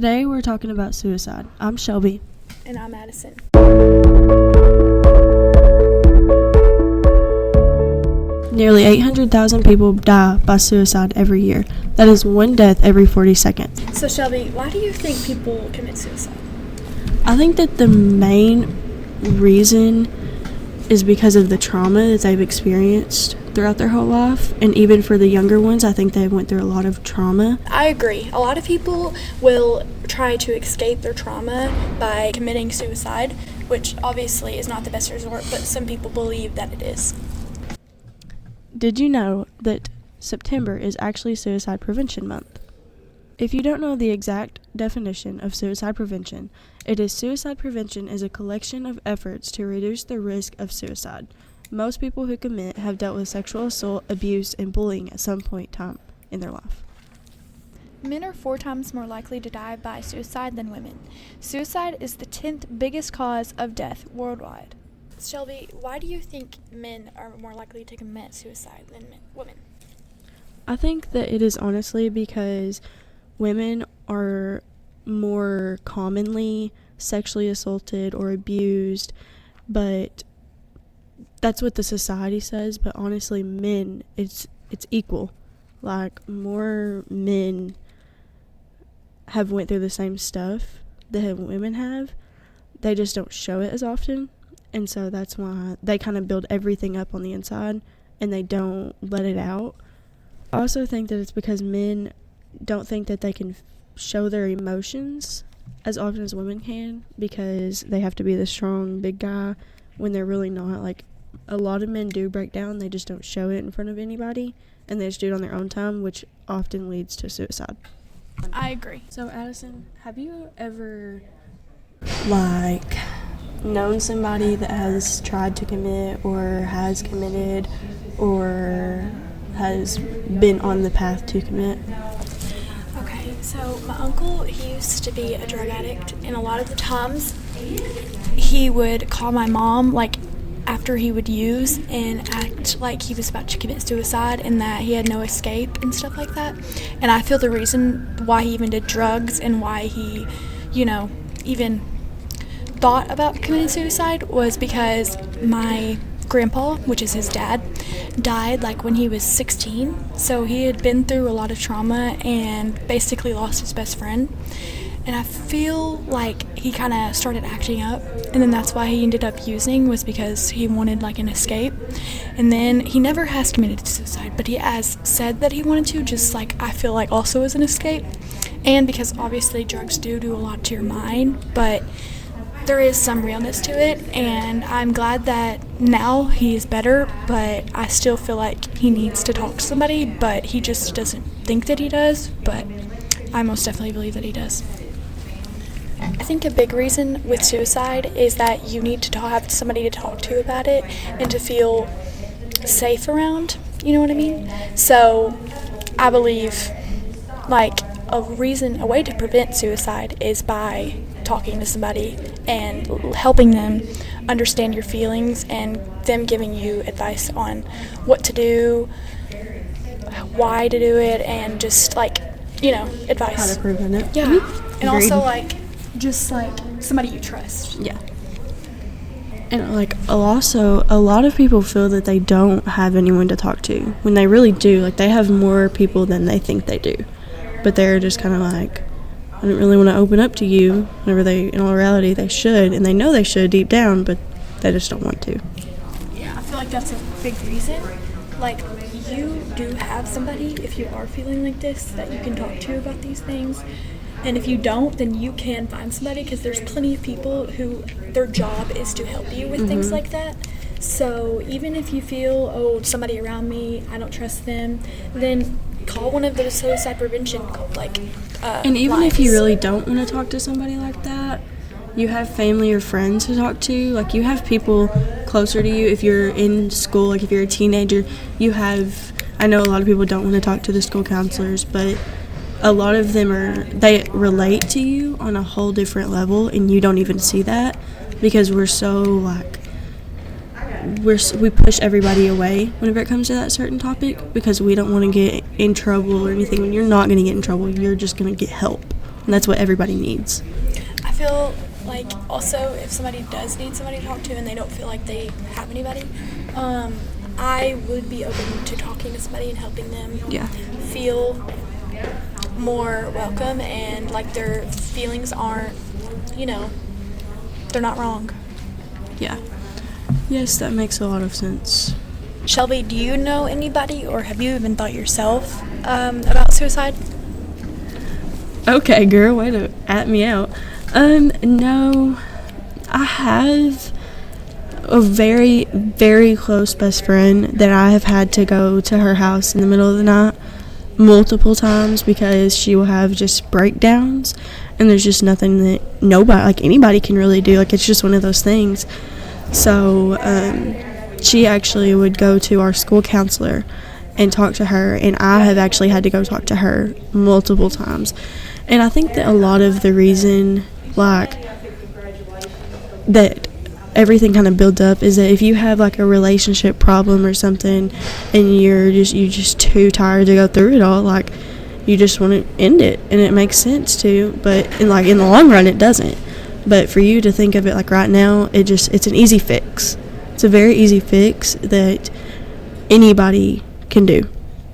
Today we're talking about suicide. I'm Shelby. And I'm Addison. Nearly 800,000 people die by suicide every year. That is one death every 40 seconds. So Shelby, why do you think people commit suicide? I think that the main reason is because of the trauma that they've experienced throughout their whole life. And even for the younger ones, I think they went through a lot of trauma. I agree. A lot of people will try to escape their trauma by committing suicide, which obviously is not the best resort, but some people believe that it is. Did you know that September is actually Suicide Prevention Month? If you don't know the exact definition of suicide prevention, it is suicide prevention is a collection of efforts to reduce the risk of suicide. Most people who commit have dealt with sexual assault, abuse, and bullying at some point in time in their life. Men are 4 times more likely to die by suicide than women. Suicide is the 10th biggest cause of death worldwide. Shelby, why do you think men are more likely to commit suicide than women? I think that it is honestly because women are more commonly sexually assaulted or abused, but that's what the society says. But honestly, men, it's equal. Like, more men have went through the same stuff that women have. They just don't show it as often, and so that's why they kind of build everything up on the inside and they don't let it out. I also think that it's because men don't think that they can show their emotions as often as women can, because they have to be the strong big guy when they're really not. Like, a lot of men do break down, they just don't show it in front of anybody, and they just do it on their own time, which often leads to suicide. I agree. So Addison, have you ever known somebody that has tried to commit or has committed or has been on the path to commit? Okay, so my uncle, he used to be a drug addict, and a lot of the times he would call my mom, after he would use, and act like he was about to commit suicide and that he had no escape and stuff like that. And I feel the reason why he even did drugs and why he, even thought about committing suicide was because my grandpa, which is his dad, died when he was 16. So he had been through a lot of trauma and basically lost his best friend. And I feel like he kind of started acting up, and then that's why he ended up using, was because he wanted an escape. And then he never has committed suicide, but he has said that he wanted to, just I feel also as an escape. And because obviously drugs do a lot to your mind, but there is some realness to it, and I'm glad that now he's better, but I still feel like he needs to talk to somebody, but he just doesn't think that he does, but I most definitely believe that he does. I think a big reason with suicide is that you need to have somebody to talk to about it and to feel safe around, you know what I mean? So I believe a way to prevent suicide is by talking to somebody and helping them understand your feelings and them giving you advice on what to do, why to do it, and just advice. How to prevent it. Yeah. Mm-hmm. And also just somebody you trust. Yeah. And also, a lot of people feel that they don't have anyone to talk to when they really do. They have more people than they think they do, but they're just kind of I don't really want to open up to you, whenever in all reality, they should, and they know they should deep down, but they just don't want to. Yeah, I feel like that's a big reason. You do have somebody, if you are feeling like this, that you can talk to about these things. And if you don't, then you can find somebody, because there's plenty of people who their job is to help you with things like that. So even if you feel, somebody around me, I don't trust them, then call one of those suicide prevention and even lines. if you really don't want to talk to somebody like that, you have family or friends to talk to. You have people closer to you. If you're in school, if you're a teenager, I know a lot of people don't want to talk to the school counselors, but a lot of them they relate to you on a whole different level, and you don't even see that, because we're so we push everybody away whenever it comes to that certain topic, because we don't want to get in trouble or anything. When you're not going to get in trouble, you're just going to get help And that's what everybody needs. I feel like also if somebody does need somebody to talk to and they don't feel like they have anybody, I would be open to talking to somebody and helping them feel more welcome and like their feelings aren't, they're not wrong. Yeah. Yes, that makes a lot of sense. Shelby, do you know anybody or have you even thought yourself about suicide? Okay, girl, way to at me out. No, I have a very, very close best friend that I have had to go to her house in the middle of the night multiple times because she will have just breakdowns, and there's just nothing that anybody can really do. Like, it's just one of those things. So, she actually would go to our school counselor and talk to her, and I have actually had to go talk to her multiple times. And I think that a lot of the reason, that everything kind of builds up is that if you have, a relationship problem or something and you're just too tired to go through it all, you just want to end it. And it makes sense to, but in the long run, it doesn't. But for you to think of it right now, it's an easy fix. It's a very easy fix that anybody can do.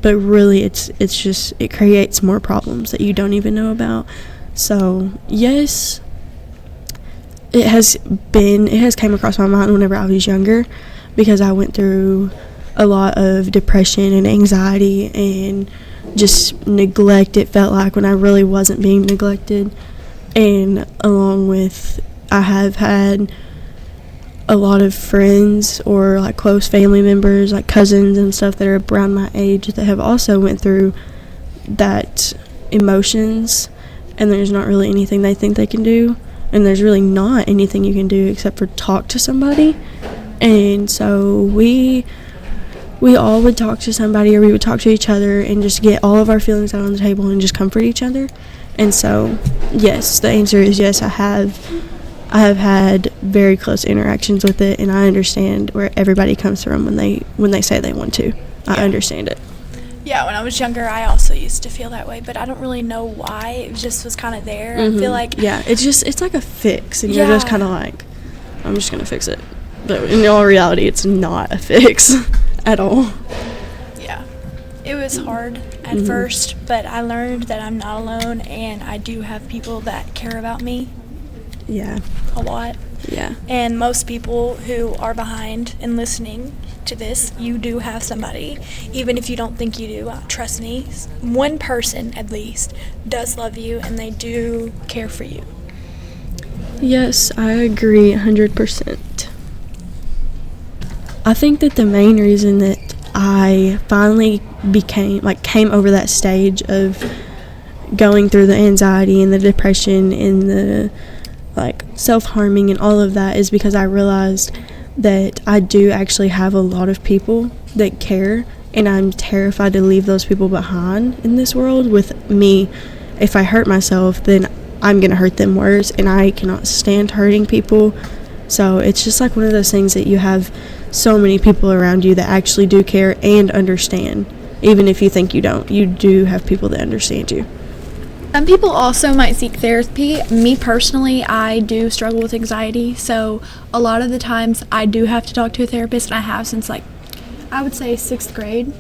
But really, it creates more problems that you don't even know about. So, yes, it has came across my mind whenever I was younger, because I went through a lot of depression and anxiety and just neglect, it felt like, when I really wasn't being neglected. And along with, I have had a lot of friends or close family members, cousins and stuff that are around my age that have also went through that emotions, and there's not really anything they think they can do, and there's really not anything you can do except for talk to somebody. And so we all would talk to somebody, or we would talk to each other and just get all of our feelings out on the table and just comfort each other. And so, yes, the answer is yes, I have had very close interactions with it, and I understand where everybody comes from when they say they want to. I understand it. Yeah, when I was younger, I also used to feel that way, but I don't really know why. It just was kind of there. I feel like... Yeah, it's like a fix, and you're just kind of like, I'm just going to fix it. But in all reality, it's not a fix at all. Yeah. It was hard at first, but I learned that I'm not alone, and I do have people that care about me. Yeah. A lot. Yeah. And most people who are behind and listening to this, you do have somebody. Even if you don't think you do, trust me, one person at least does love you, and they do care for you. Yes, I agree 100%. I think that the main reason that I finally came over that stage of going through the anxiety and the depression and the self-harming and all of that is because I realized that I do actually have a lot of people that care, and I'm terrified to leave those people behind in this world with me. If I hurt myself, then I'm going to hurt them worse, and I cannot stand hurting people. So it's just one of those things that you have so many people around you that actually do care and understand. Even if you think you don't, you do have people that understand you. Some people also might seek therapy. Me personally, I do struggle with anxiety, so a lot of the times I do have to talk to a therapist, and I have since I would say 6th grade.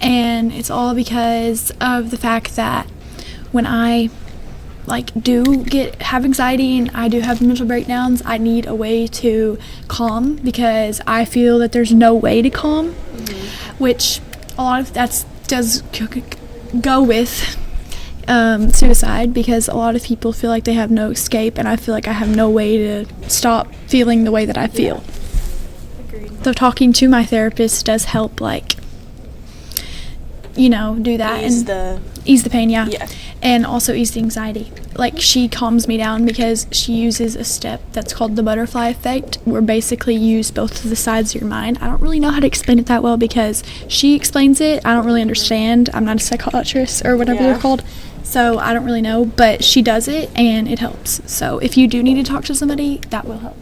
And it's all because of the fact that when I have anxiety and I do have mental breakdowns, I need a way to calm, because I feel that there's no way to calm, which a lot of that does go with suicide, because a lot of people feel like they have no escape, and I feel like I have no way to stop feeling the way that I feel. Agreed. So talking to my therapist does help, do that and ease the pain, yeah, and also ease the anxiety. She calms me down because she uses a step that's called the butterfly effect, where basically you use both of the sides of your mind. I don't really know how to explain it that well because she explains it. I don't really understand. I'm not a psychiatrist or whatever they're called, so I don't really know, but she does it and it helps. So if you do need to talk to somebody, that will help.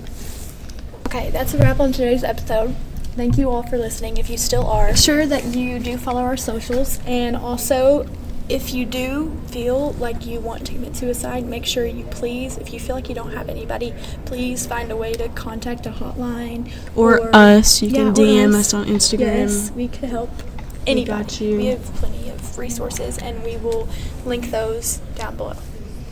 Okay, that's a wrap on today's episode. Thank you all for listening. If you still are, make sure that you do follow our socials, and also if you do feel like you want to commit suicide, make sure you please, if you feel like you don't have anybody, please find a way to contact a hotline. Or us. You can or DM us on Instagram. Yes, we could help anybody. got you. We have plenty of resources, and we will link those down below.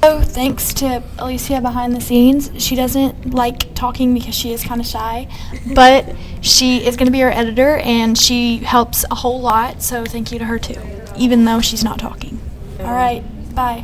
So thanks to Alicia behind the scenes. She doesn't like talking because she is kind of shy, but she is going to be our editor, and she helps a whole lot, so thank you to her too, even though she's not talking. All right, bye.